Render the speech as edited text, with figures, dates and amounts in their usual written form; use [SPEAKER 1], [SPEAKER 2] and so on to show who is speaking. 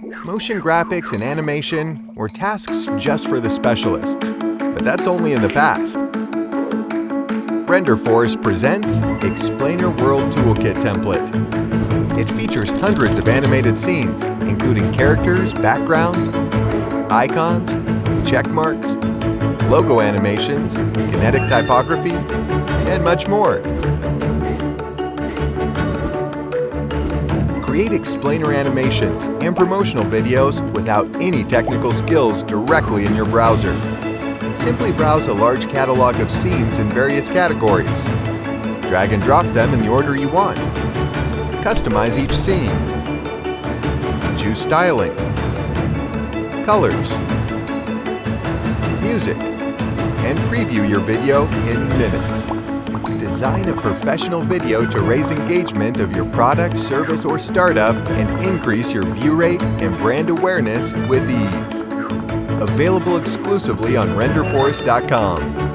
[SPEAKER 1] Motion graphics and animation were tasks just for the specialists, but that's only in the past. Renderforest presents Explainer World Toolkit template. It features hundreds of animated scenes, including characters, backgrounds, icons, check marks, logo animations, kinetic typography, and much more. Create explainer animations and promotional videos without any technical skills directly in your browser. Simply browse a large catalog of scenes in various categories. Drag and drop them in the order you want. Customize each scene. Choose styling, colors, music, and preview your video in minutes. Design a professional video to raise engagement of your product, service, or startup and increase your view rate and brand awareness with ease. Available exclusively on Renderforest.com.